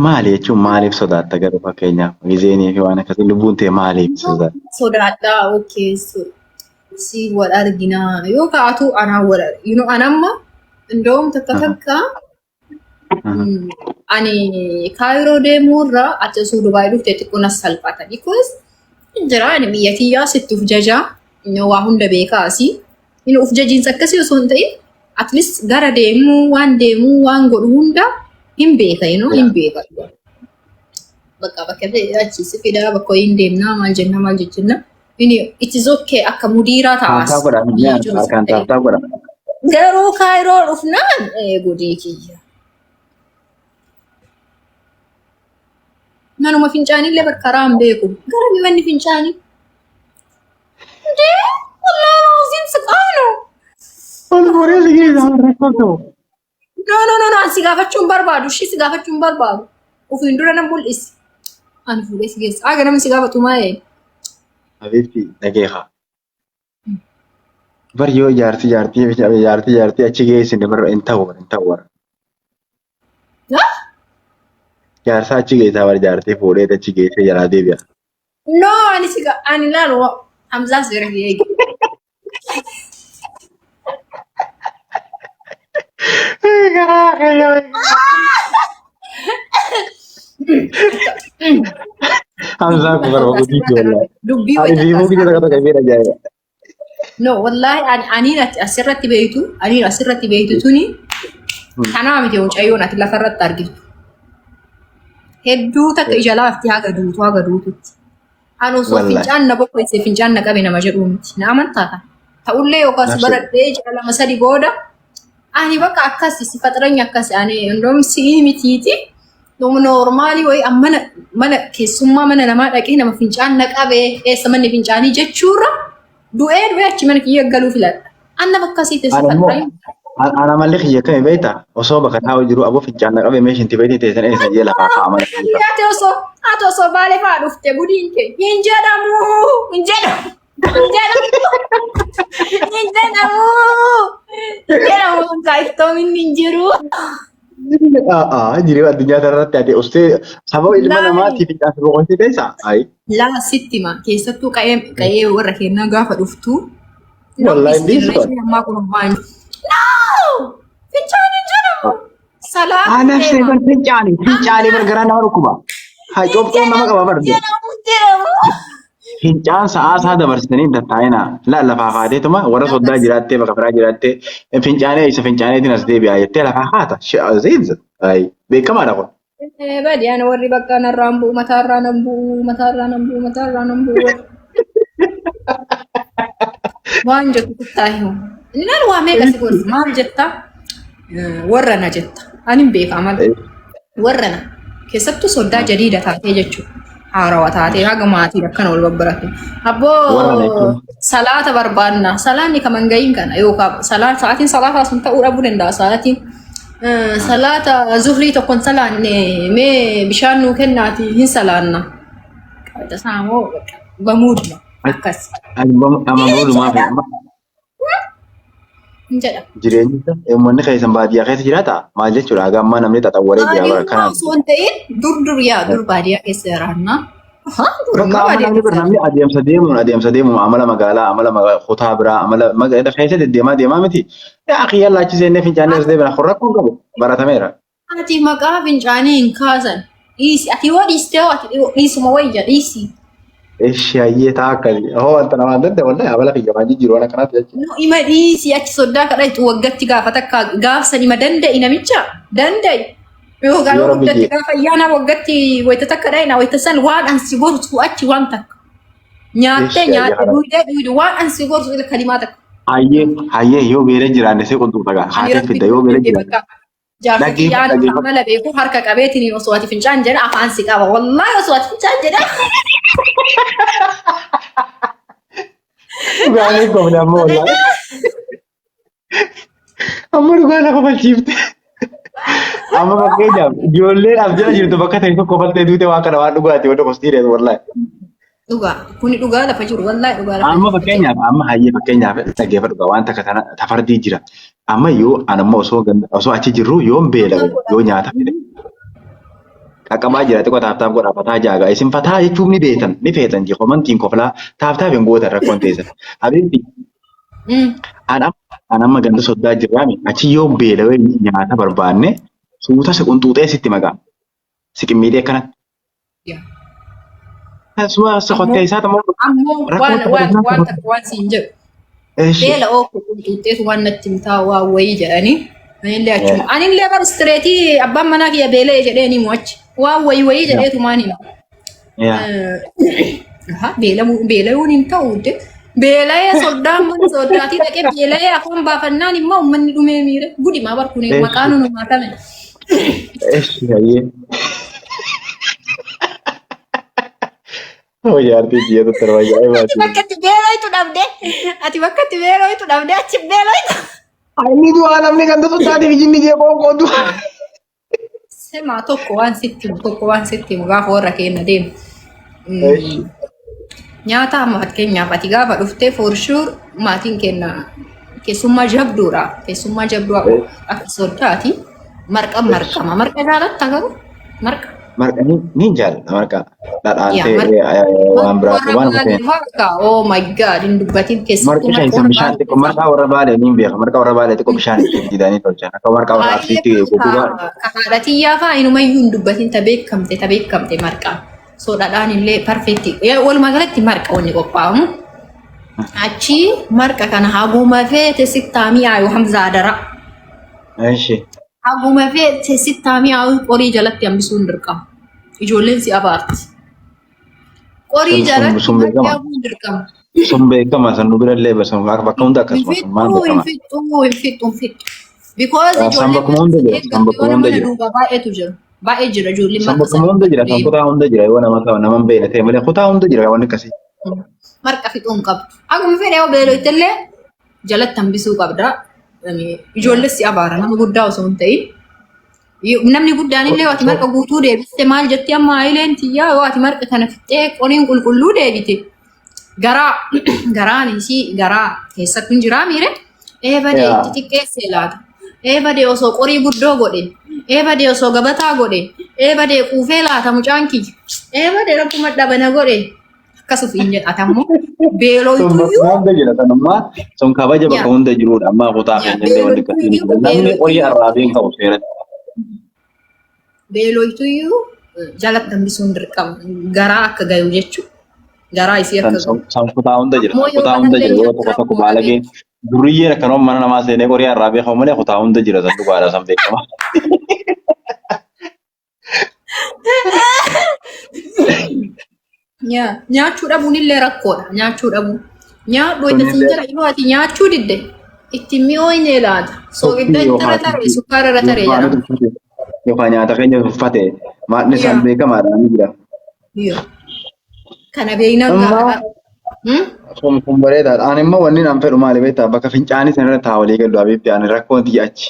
Maali jechuun maaliif sodaatta garuu fakkeenyaaf gizeenii fi waan akkasii lubbuun ta'e maaliif sodaatta? Sodaadhaa okay si wal arginaa yoo kaatu anaa wal anamma እንደውም takka ani kaayiroo deemuurraa achi osoo Dubaay dhufte xiqqoo nas salphata because jira ani biyya kiyyaa sitti uf jajaa waa hunda beekaasi uf jajiinsa akkasii osoo hin ta'in at least gara deemuu waan godhu hunda hin beeka hin beeka. Bakka achi si fidaa bakka hin deemnaa maal jenna it is okay akka mudiiraa Haasaa godhaa harkaan taaftaa godha. garuu kaayiroo dhufnaan godii kiyya. Manuma fincaanillee bakka hin beeku. Gara manni fincaanii. Ndee wallahi roosiin siqaanu. Ol goree ligee isaan rakkatu. No, si gaafachuun barbaadu. Si gaafachuun barbaadu. Ofiin dura nan mul'isi. Ani fuudhee si geessa. Aga namni si gaafatu maayee? Habiibti dhageeha. Bar yoo jaartii achi geessine bar hin ta'u. Jaarsaa achi geessaa bar jaartii fuudhee achi geessee jalaa deebi'a. No, ani laalu Hamzaas bira eegi. Garaa kayyoo. Hamzaa kun garuu hojii joollaa. Dubbii Ani biifuu biyya takka qabeera jaayira. No, wallahi ani asirratti beeytu tuni kanaa miti mucayyoon ati lafarratti argitu. Hedduu takka ija laafti haga duututti. Ani osoo fincaan na boqqoessee fincaan na qabe nama jedhuu miti. Na amantaa ta'ullee yookaas baradhee jira 2-3 booda ani bakka akkasi si faxaranya akkasi ani indoom si'ii mitiiti. Normaalii wayi mana keessummaa mana namaa dhaqee nama fincaan na qabee eessa manni fincaanii jechuurra du'ee achi mana kiyya galuu filadha. Anna bakka siite si faxaranya. Ana malli kiyya kame beektaa osoo bakka taa'u jiru aboo fincaan na qabee meeshaa itti beektii teessan eessa jee lafaa kaa'aman. Ati osoo baalee fa'aa dhufte budiin kee hin jedhamu. Kaa'iftoominni hin jiru. Jireenya addunyaa kanarratti ati ustee sababa ilma namaatiif fincaan si boqochii teessaa? Laa sitti ma keessattuu qa'ee warra kennaa gaafa dhuftu. Wallahi dhiisuu. Ammaa kun waan. Fincaan hin jedhamu. Ana seeban fincaanii bargaraa nama dhukkuba. Haa coobxoon nama qaba barde. Fincaan sa'aa dabarsitanii hin tattaa'inaa. Lafaa kaateetuma warra soddaa jiraattee bakka biraa jiraattee fincaaneetiin as deebi'aa jettee lafaa kaata. Zeedza. Beekamaadha kun. Baadiyaan warri bakka narraan bu'u mataarraa nan bu'u. Waan jettu kuttaahimu. Inni waa meeqa si godhu maal jettaa? Warra na jetta. Ani hin beekaa malee. Warra na keessattuu soddaa jadiida taatee jechuudha. Haarawaa taatee haga maatiin akkana wal babbarate. Abboo salaata barbaadna. Salaanni kaman gahiin kana yookaan sa'aatiin salaataa sun ta'uu dhabuu danda'a. Sa'aatiin salaata zuhrii tokkoon salaanne mee bishaan nuu kennaati hin salaanna. Qabata saamoo bamuudna akkas. Jireenyi uummanni keessan baadiyyaa keessa jiraata maal jechuudha hagammaa namni xaxawwaree jira bara kanaan. Osoo hin ta'in dur baadiyyaa keessa jiraanna. Namni adeemsa deemuun amala magaalaa kutaa biraa amala keessa deddeemaa miti. Akiyyaa laachisee inni fincaanii as deebiin akka rakkoon qabu baratameera. Ati maqaa fincaanii hin kaasan. Ati yoo dhiistee dhiisuma wayya dhiisi. Shaayyee ta'a akkasii. Wanta namaan danda'e wallahi amala kiyyamaa jijjiiruu waan akkanaati jechuudha. No ima dhiisi achi soddaa kadhatu waggatti gaafata akka gaafsan ima danda'i namicha danda'i. Yookaan yoo guddatti gaafa ayyaana waggatti wayita takka dha'ina wayita san waan ansi gorsu achi waan takka. Nyaattee duudee waan ansi gorsu kalimaa takka. Hayyee yoo beela jiraanne see qunxuuta gaa. Haatee fidda yoo beela jiraanne. Jaartii yaada amala beeku harka qabeetiin osoo ati fincaan jedha afaan si qaba. Wallahi osoo ati fincaan jedha. Gaarii koomina ammoo wallahi. Amma dhugaa lafa balchiifte. Amma fakkeenyaaf ijoolleen as jala jirtu bakka ta'e tokko faltee duute waan kana waan dhugaati wanta kostiireetu wallahi. dhugaa kuni dhugaa lafa jiru wallahi dhugaa lafa Amma fakkeenyaaf amma hayyee fakkeenyaaf dhaggeeffadhu dhugaa wanta akka kana tafardii jira. Amma yoo anamma osoo achi jirru yoon beela'u yoo nyaata fide. Qaqqabaa jira xiqqoo taaftaaf godha fataa jaaga. Isin fataa jechuun ni feetan jee komantiin koflaa taaftaaf hin gootan rakkoon teessan. Habiibti anamma ganda soddaa jirraami achi yoo beela'ee nyaata barbaanne suuta siqunxuuxee sitti maqaa. Siqimmiidhee akkanatti. Asuma soqottee isaa tamoo. ammoo waan siin jedhu beela oofu qunxuuxxeetu waan natti mitaa waa wayii jedhanii anillee achuma anillee bar istireetii abbaan manaa kiyya beela'ee jedheeni mo'achi waan wayii jedheetu maan hima beela'uun hin ta'u beela'ee soddaatii dhaqee beela'ee afaan baafannaan immoo uummanni dhumee miire gudimaa barkuunee maqaan uumamaa tame. Oh jaartii biyya tuttura wayyaa baati. Bakka itti beela'uutu dhabde ati bakka itti beela'uutu dhabde achi beela'uutu. Inni du'aa namni ganda soddaatiif jinni jee qoonqootu. Semaa tokko waan sitti himu gaafa warra keenya deemu. Nyaata amma fakkeenyaaf ati gaafa dhuftee for sure maatiin keenya keessummaa jabduudha. Keessummaa jabduu akka soddaati marqa jaalatta garuu marqa. Marqa ni jaalladha marqa dhadhaatee waan biraatu waan mukeen. Oh my god hin dubbatiin keessatti marqa bishaan xiqqoo marqa warra baalee ni beeka marqa warra baalee xiqqoo bishaan itti jidanii tolchan akka marqa warra asiitti goguudha. Haadhatiyyaa fa'aa inumayyuu hin dubbatiin ta beekamte marqa. So dhadhaan illee perfeetti walumaa galatti marqa wanni qophaa'amu. Achi marqa kana haguma feete sittaa mi'aayu hamzaa dara. Haguma feete sittaa mi'aayu qorii jalatti hambisuun dirqama. Ijoolleen si abaarti. Qorii jalatti hambisuun dirqama. Sun beekama san nu birallee barsan bakka hunda akkasumas maal beekama. Hin fixu. Because ijoolleen baay'eetu jira. Baay'ee jira ijoolleen marqa hunda jira kan kutaa hunda jira yoo nama hin beekne ta'e malee kutaa hunda jira waan akkasii. Marqa fixuun qabdu. Akkuma fedhe yoo beelootillee jalatti hambisuu qabda. Ijoollee si abaara nama guddaa osoo hin ta'in. Namni guddaan illee waati marqa guutuu deebiste maal jetti amma haayileen tiyyaa waati marqa kana fixee qoriin qulqulluu deebite. Garaan isii garaa keessatti hin jiraa miire. Eebadee itti xiqqeessee laata. Eebadee osoo qorii guddoo godhe. Eebadee osoo gabataa godhe. Eebadee quufee laata mucaan kiyya. Eebadee rakkuma dhabana godhe. Akkasuma hin jedhatamu. Beelootuyyuu. Hunda jira kanummaa sun kabaja bakka hunda jirudha ammaa kutaa keenya illee wanti akkasii namni qorii arraabeen qabu seeratti. Beelootuyyuu jalatti hambisuun dirqama garaa akka gayu jechuudha. Garaa isii akka gayu. Kutaa hunda jira yoo tokko baalagee duriyyeen akkanoon mana namaa seenee qorii arraabee qabu malee kutaa hunda jira san dhugaadha san beekama. Nyaachuu dhabuun illee rakkoodha. Nyaachuu dhabuun. Nyaadhu itti siin jira yoo ati nyaachuu didde itti mi'ooyne laata. Soogidda itti irra taree sukkaara irra taree jedhama. Yookaan nyaata keenya uffate maadni isaan beekamaadha ni jira. Kana beeknaan gaafadha. Kun bareedaadha. Ani immoo wanni naan fedhu maali beektaa bakka fincaanii sana irra taa'ulee galuu abeebbi ani rakkoon tiyya achi.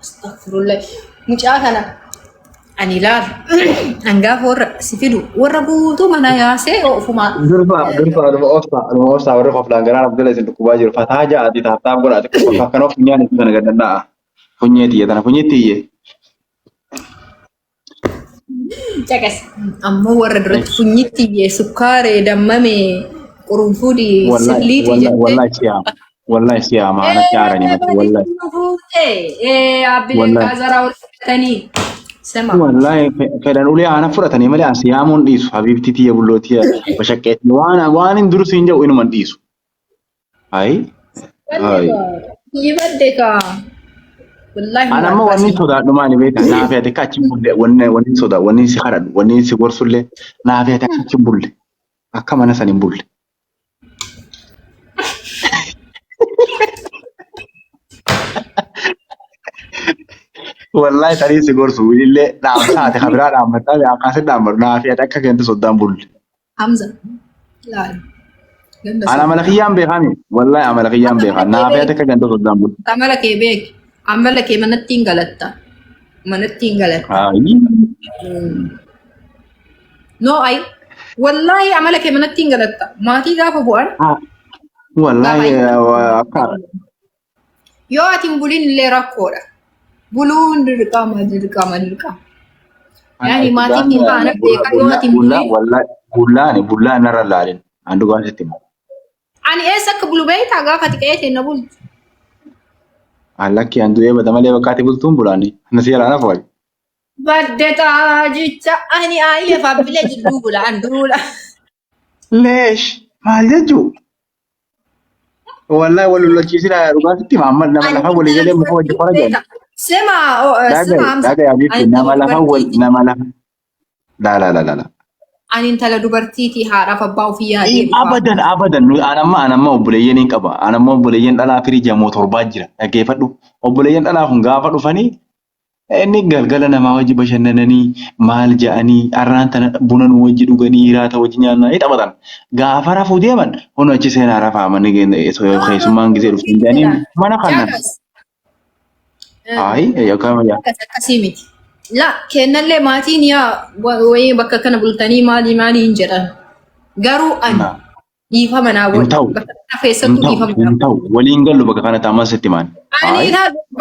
Astagfirullah. Mucaa kana ani ilaalu hangaafa warra si fidu warra guutuu mana yaasee ofumaa. Durfa obsaa warra qoflaan garaan Abdulla isin dhukkubaa jiru fataa ja'aati taaftaaf godhaati akkanoo funyaan itti sana gaddanna'a. Funyee tiyye tana funyee tiyye. Caqas ammoo warra duratti funyee tiyye sukkaaree dammamee qurunfuudii sirliitii jettee. Wallahi siyaama ana chaaranii mati wallahi. Abbileen kaasaraa ol fudhatanii. Wallahi fedhan ulee ana fudhatanii malee siyaamuun dhiisu habiibti tiyya bullootiya bashaqqeetti waan hin dursu hin jedhu inuman dhiisu. Hayi. Yibadde kaa. Ana amma wanni sodaadhu maali beektaa naaf ati akka achi bulle wanni sodaa wanni si kadhadhu wanni si gorsullee naaf ati akka achi bulle akka mana san hin bulle. Wallahi tarii si gorsu illee dhaamsaate kabiraa dhaammataa akkasii dhaammatu naaf ati akka keenta soddaan bulle. Hamza. Laali. Ana amala kiyyaan beekami wallahi amala kiyyaan beekami naaf ati akka keenta soddaan bulle. Amala kee beeki. Amala kee manatti hin galatta. Manatti hin galatta. No, والله عملك من التنقلت ما تيجا فبوان والله أكار يو أتين بولين اللي راكورا بولون درقام يعني ما تيجي ما أنا بيكا يو أتين bulla بولين bulla narra laalin andu gaan sitti ani eessa bulu beeyta gaafati qe'eetiin na bultu. alakki andu eba malee bakkaatti bultuun bulaani nasi yalaana fo'al Baddeetaa jecha ani aayee faabbilee jidduu bulaan duula. leesh maal jechuu wallahi wal lolchiisina dhugaan sitti maammal nama lafa walii galee muka wajji fara jedhan Sema Hamza. dhagay abitti nama lafa wal nama lafa la Ani intala dubartiitii haadhaaf abbaa ofii yaadee dhufa. abadan anamma obboleeyyan hin qaba anamma obboleeyyan dhalaa firii jamoo torbaa jira dhaggeeffadhu obboleeyyan dhalaa kun gaafa dhufanii inni galgala namaa wajji bashannananii maal ja'anii arraan tana buna nu wajji dhuganii hiraata wajji nyaannaa ni taphatan gaafa rafuu deeman honu achi seenaa rafaa manni keessummaan gisee dhuftiin jedhanii mana kannan ayi yookaan akkasii miti. La kennallee maatiin yaa wayii bakka kana bultanii maali hin jedhan. Garuu ani dhiifama naa wal bakka kana keessattuu dhiifama naa ta'u waliin gallu bakka kana taamas itti maan. Ani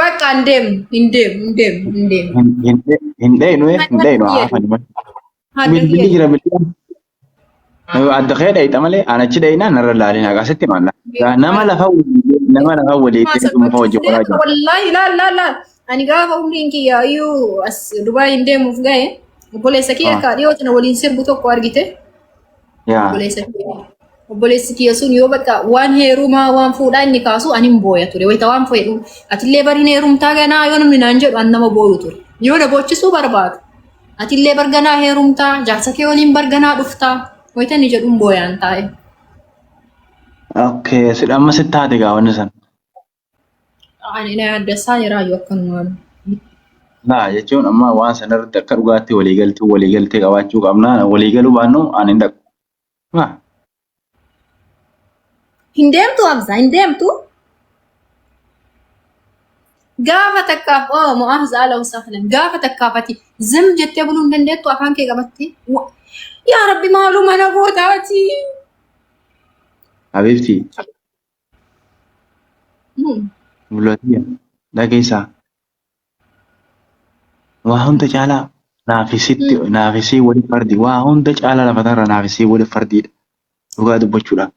bakka hin deemu. Hin dheenu haafani malee. Bilbilli jira bilbilli. Adda kee dheeyita malee anachi dheeyinaa narra laalin haqasitti maan nama lafa waliitti muka wajji qoraa jira. Wallaahi laal. Ani gaafa umriin kiyya iyyuu as Dubaay hin deemuuf gahe obboleessa kiyya akka dhiyootina waliin sirbu tokko argite. Obboleessi kiyya sun yoo bakka waan heerumaa waan fuudhaa inni kaasu ani hin booya ture. Wayita waan fedhu atillee bariin heerumtaa ganaa yoo namni naan jedhu an nama booyu ture. Yoo na boochisuu barbaadu atillee barganaa heerumtaa jaarsa kee waliin barganaa dhuftaa wayita inni jedhu hin booyaan taa'e. Okay, sidhamma sittaate gaawwanni san. Ani na addasaa jiraa yoo akkanumaan. Naa jechuun amma waan sanarratti akka dhugaatti waliigaltee qabaachuu qabnaa waliigaluu baannu ani hin dhaqu. Hin deemtu Hamza hin deemtu. Gaafa takkaaf Hamza ala wasaafilan gaafa takkaafati zim jettee buluu hin dandeettu afaan kee qabattee. Yaa Rabbi maaluu mana gootaati. Habiibti. Mul'atiya dhageessaa waa hunda caalaa naafisii waliif fardi waa hunda caalaa lafatarra naafisii waliif fardiidha dhugaa dubbachuudhaaf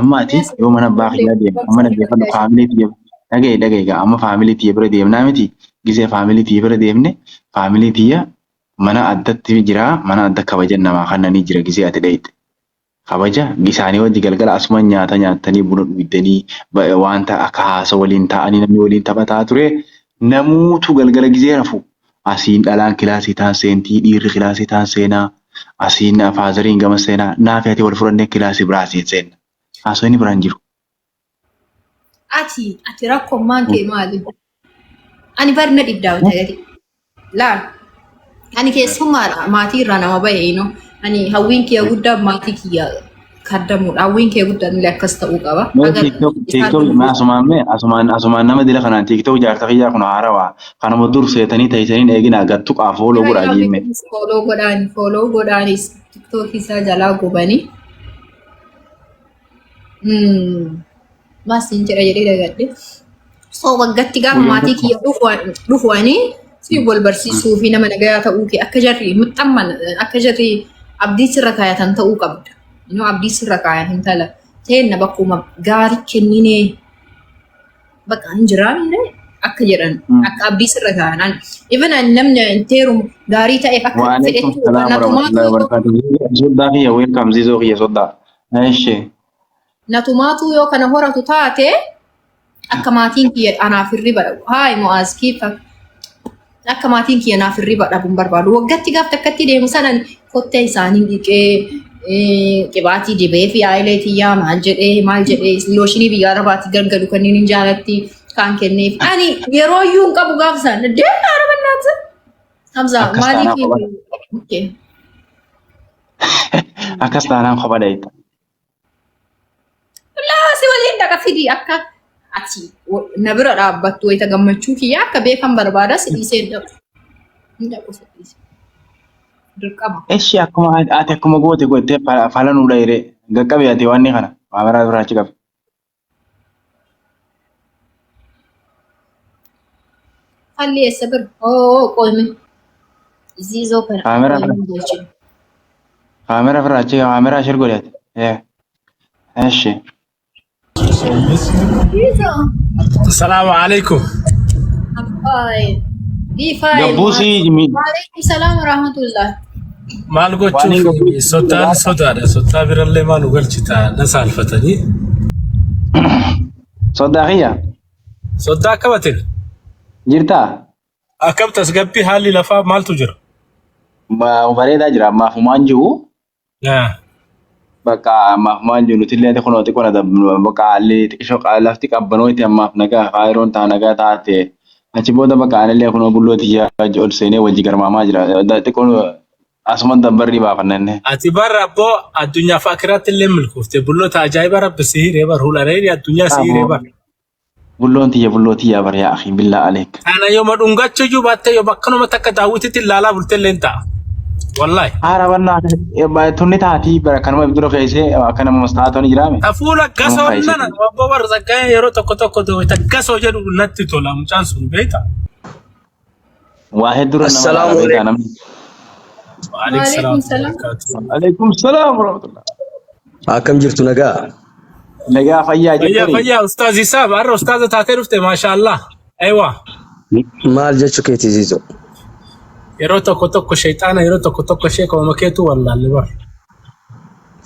amma ati yoo mana abbaa kiyyaa deemu amma dhaggeeffadhu faamilii tiyya dhagee amma faamilii tiyya bira deemnaa miti gisee faamilii tiyya bira deemne faamilii tiyya mana addatti jira mana adda kabajan namaa kannanii jira gisee ati dhayite. Kabaja isaanii wajji galgala asuma nyaata nyaatanii buna dhugdanii wanta akka haasa waliin ta'anii namni waliin taphataa ture namuutu galgala gizee rafu asiin dhalaan kilaasii taan seentii dhiirri kilaasii taan seenaa asiin faazariin gama seenaa naafi ati wal fudhannee kilaasii biraa asiin seenna haasawni biraan jiru. Ati rakkoommaan kee maali? Ani bari na dhiddaa ta'e laal ani keessummaa maatii irraa nama bahee ani hawwiin kee guddaa maatii kiyya kaddamuudha. Hawwiin kee guddaan illee akkas ta'uu qaba. Asumaan nama dila kanaan TikTok jaarsa kiyyaa kun haarawaa kanuma dur seetanii taa'isanii eegina gattu fooloo godhaa jiime. Fooloo godhaanis TikTok isaa jalaa gubanii. Maasiin jedha jedhee dagadde. So waggatti gaafa maatii kiyya dhufuwanii si wal barsiisuu fi nama nagayaa ta'uu kee akka jarri muxamman akka jarri abdii sirra kaayatan ta'uu qabda. Yoo abdii sirra kaayan hin tala ta'een bakkuma gaarii kenninee bakka hin jiraanne akka jedhan akka abdii sirra kaayan. Even namni inteerum gaarii ta'eef akka fedhetti natumaatu yoo kana horatu taate akka maatiin kiyya anaaf hirriba dhabu. Haay Mu'aaz kiifa akka maatiin kiyya naaf hirriba dhabuun barbaadu. Waggatti gaaf takkatti deemu sanan kottee isaanii dhiqee qibaatii dibee fi aayileetiyyaa maal jedhee looshinii biyya arabaatti gargaru kanneen hin jaalatti kan kenneef. Ani yeroo iyyuu hin qabu gaaf isaan deemna araba naata. Hamza maaliif akkas taanaan kopha dheeyta. Laasi waliin dhaqa fidii akka ati na bira dhaabbattu wayita gammachuu kiyya akka beekan barbaada si dhiisee hin dhaqu. dirqama. Eshi akkuma goote goote falan ula ire gakkabe ati wanni kana kaamera biraachi qabe. Halli eessa bira? Oo qoyme. Ziizoo kana. Kaamera biraachi kaamera ashir godhe ati. Eshi. Ziizoo. السلام عليكم. Abbaaye. Diifaaye. Gabbuusi jimmi. Waalaikum salaam wa rahmatullah. maal gochuuf sotaan sodaadha. Sotaa birallee maal galchita na saalfatanii. Sodaa kiyya. Sodaa akkamatin. Jirtaa? Akkam tasgabbii haalli lafaa maaltu jira? Bareedaa jira ammaaf maan jiru. Bakka ammaaf maan jiru nuti illee kunooti kuna bakka haalli xiqqishoo lafti qabbanoo itti ammaaf nagaa faayiroon ta'a nagaa taate achi booda bakka aanillee kunoo bullooti ol seenee wajji garmaamaa jira. Xiqqoon asuman dabbarri baafannanne. Ati barra abboo addunyaa fi akiraatti illee milkoofte bulloota ajaa'iba rabbi sihiiree bar hularee addunyaa sihiiree bar. Bulloon tiyya bar yaa akhi billaa aleek. Ana yoo madhungachuu iyyuu baattee yoo bakkanuma takka daawwititti ilaalaa bultee illee ta'a. Wallahi. Haara wannaa tunni taatii bara kanuma bidura keessee akka nama mastaatonni jiraame. Hafuula gasoo nana abboo barra saggaaye yeroo tokko dooyita gasoo jedhu natti tola mucaan sun beekta. Waa hedduu nama beektaa namni. Waalaikum salaam. Alaikum salaam warahmatullah. Akkam jirtu nagaa? Nagaa fayyaa jirtu. Fayyaa ustaaz Isaab har'a ustaaza taatee dhufte maashaallah. Aywa. Maal jechuu keeti Ziizoo? Yeroo tokko shayxaana yeroo tokko sheekama makeetu wallaalle bar.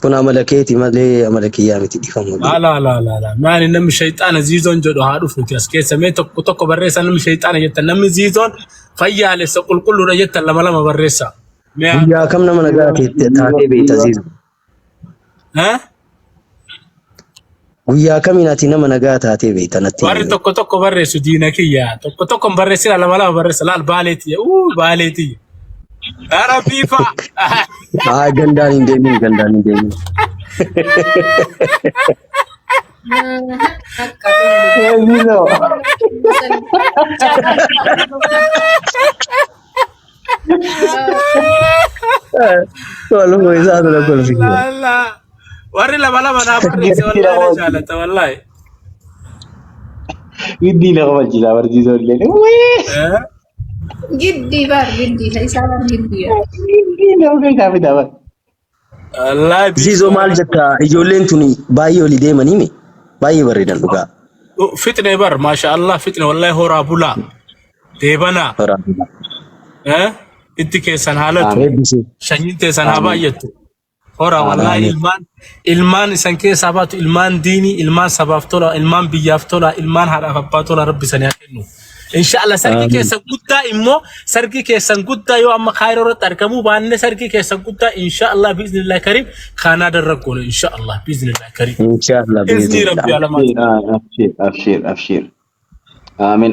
Kun amala keeti malee amala kiyyaa miti dhifamu. La. Maali namni shayxaana Ziizoon jedhu haa dhufuuti as keessa mee tokko barreessa namni shayxaana jettan namni Ziizoon fayyaalessa qulqulluudha jettan lama barreessa. Guyyaa kam nama nagaa taatee beekta Ziizoo? Guyyaa kamiin ati nama nagaa taatee beekta natti? Warri tokko barreessu diina kiyya tokko barreessina lama barreessa laal baaleeti baaleeti. Rabbii fa. Gandaan hin deemin. Walau isa tu aku lebih. La. Warri lama naa barreesse wallahi jaalata wallahi. Giddi na kama jila barjizo illee. Giddi isa bar giddi. Giddi na ugai tapi dapat. Wallahi Ziizoo maal jetta ijoolleen tuni baay'ee oli deemanii mi? Baay'ee bareedan dhugaa. Fitne bar maashaallah fitne wallahi horaa bulaa. Deebana. Itti keessan haalatu. Shanyiin teessan haa baay'attu. Horaa wallahi ilmaan isan keessaa baatu ilmaan diinii ilmaan sabaaf tola ilmaan biyyaaf tola ilmaan haadhaaf abbaa tola rabbi sanii haa kennu. Inshallah sargi keessan guddaa immoo sargi keessan guddaa yoo amma kaayiroo irratti argamu baanne sargi keessan guddaa inshallah biiznillah karim kana darrakkoon inshallah biiznillah karim. Inshallah biizni rabbi alamaa. Abshir. Amin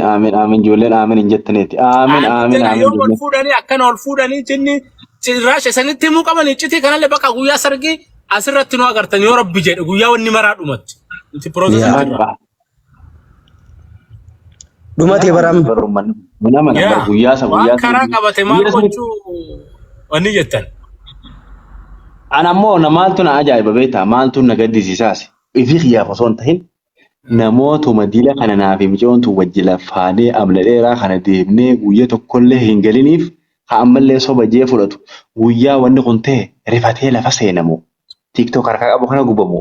ijoolleen amin hin jettineeti. Amin. Yoo ol fuudhanii akkana ol fuudhanii jinni cirraasha isanitti himuu qaban iccitii kanallee bakka guyyaa sargii asirratti nu agartan yoo rabbi jedhe guyyaa wanni maraa dhumatti. Nuti piroosesii jirra. Dhumate baram. Mana guyyaa waan karaa qabate maal gochuu wanni jettan. Ana ammoo maaltu na ajaa'iba beektaa maaltu na gaddisiisaas ifi xiyyaaf osoo hin tahin namootuma dila kana naaf micoontu wajji lafaadhee amla dheeraa kana deemnee guyyaa tokkollee hin galiniif haa ammallee soba jee fudhatu guyyaa wanni kun ta'e rifatee lafa seenamu tiktok harkaa qabu kana gubamu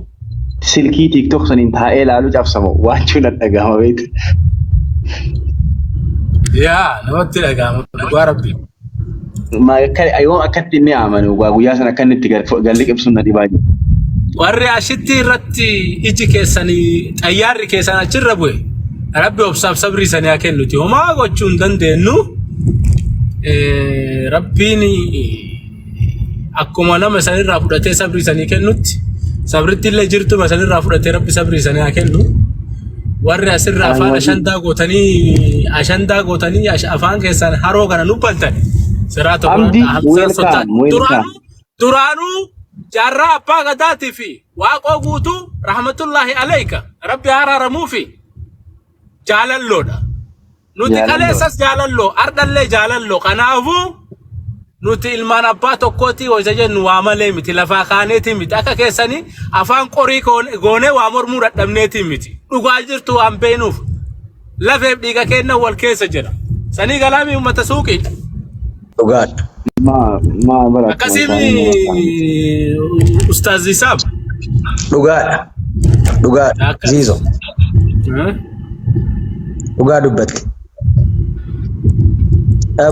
silkii tiktok saniin taa'ee ilaalu cabsamu waachuu nan dhagahama beektu. Yaa namatti dhagahama dhugaa rabbi. Yoo akkatti inni amanu guyyaa sana akka inni itti galli qibsuun na dhibaa jiru. Warri ashitti irratti iji keessanii xayyaarri keessan achirra bu'e rabbi obsaaf sabrii sanii haa kennuti homaa gochuu hin dandeenyu rabbiin akkuma nama sanirraa fudhatee sabrii sanii kennutti sabritti illee jirtuma sanirraa fudhatee rabbi sabrii sanii haa kennu warri asirraa afaan ashandaa gootanii afaan keessan haroo kana nubbaltan siraa tokko duraanuu jaarraa abbaa gadaatii fi waaqoo guutuu rahmatullahi alayka rabbi araaramuu fi jaalalloodha. Nuti kaleessas jaalalloo ardallee jaalalloo kanaafuu nuti ilmaan abbaa tokkooti hoja jennu waa malee miti lafaa kaaneeti miti akka keessanii afaan qorii goonee waa mormuu dadhabneeti miti dhugaa jirtu waan beenuuf lafeef dhiiga kennan wal keessa jira sanii galaamii uummata suuqii dhugaadha. akkasimi ustaaz Isaab dhugaadha Zizo dhugaa dubbatte.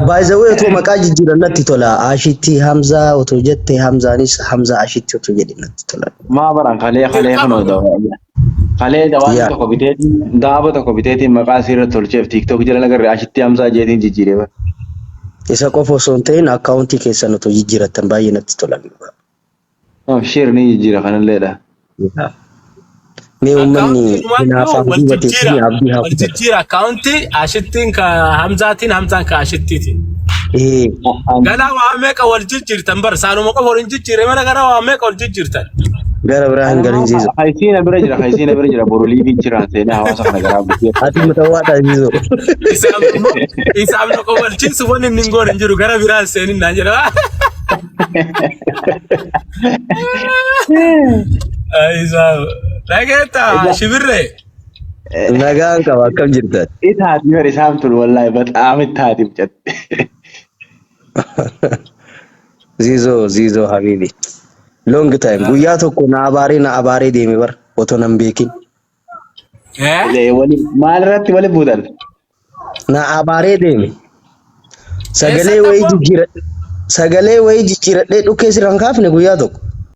By the way, to maqaa jijjiiran natti tola. Ashitti Hamza otoo jette Hamzaanis Hamza Ashitti otoo jedhe natti tola. Maa baran kalee kanoo dawaa. Kalee dawaa tokko biteetiin daaba tokko biteetiin maqaa sirra tolcheef TikTok jala nagarre Ashitti Hamzaa jeetiin jijjiiree bara. Isa qofa osoo hin ta'in akkaawuntii keessan otoo jijjiiratan baay'ee natti tola. Shir ni jijjiira kanalleedha. Mee uummanni hinaafaa hubateetiin abdii haa fudhatu. Jijjiira akkaawuntii Ashittiin ka Hamzaatiin Hamzaan ka Ashittiitiin. Ganaa waa meeqa wal jijjiirtan bara saanuma qofa waliin jijjiire mana gara waa meeqa wal jijjiirtan. Gara biraa hin galin Zizo. Haysiina bira jira borolii fi jiraan seenaa hawaasa kana garaa guddee. Ati mutawwaadha Zizo. Isaaf noqo wal jinsu wanni inni hin goone hin jiru gara biraan seenin naan jedha. Isaaf. Dhaggeetta shibirree. Nagaan qaba akkam jirtan. Itaati bar isaan tul wallahi bataam itaati bichatte. Zizo habibi. Long time. Guyyaa tokko na abaaree deeme bar otoo nan beekin. Maal irratti wali buutan? Na abaaree deeme. Sagalee wayii jijjiiradhee dhukee sirraan kaafne guyyaa tokko.